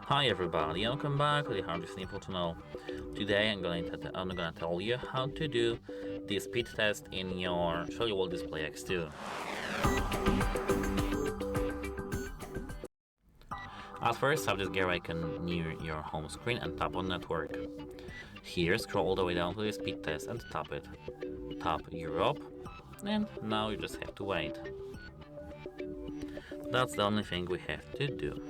Hi everybody, welcome back to the HardReset.Info channel. Today I'm gonna tell you how to do the speed test in your Shelly Wall Display X2. At first, have this gear icon near your home screen and tap on Network. Here, scroll all the way down to the speed test and tap it. Tap Europe, and now you just have to wait. That's the only thing we have to do.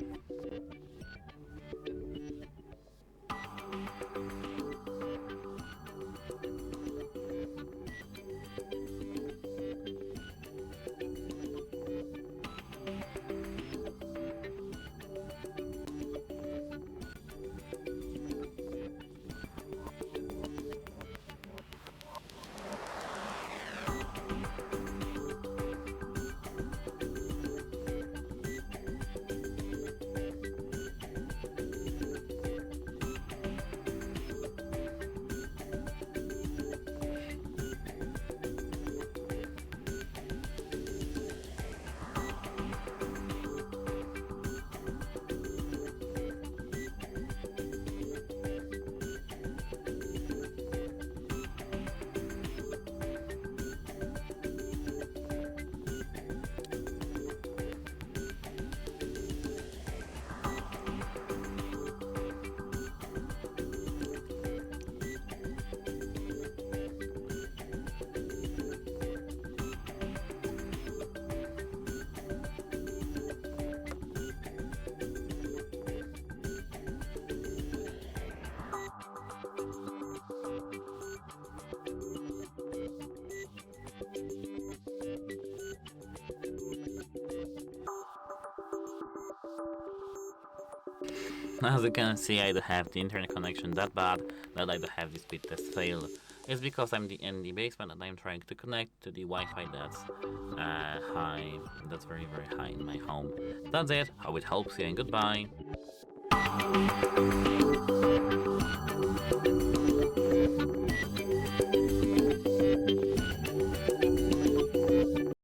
As you can see, I don't have the internet connection that bad that I don't have the speed test fail. It's because I'm in the basement and I'm trying to connect to the Wi-Fi that's high, that's very high in my home. That's it, hope it helps you and goodbye.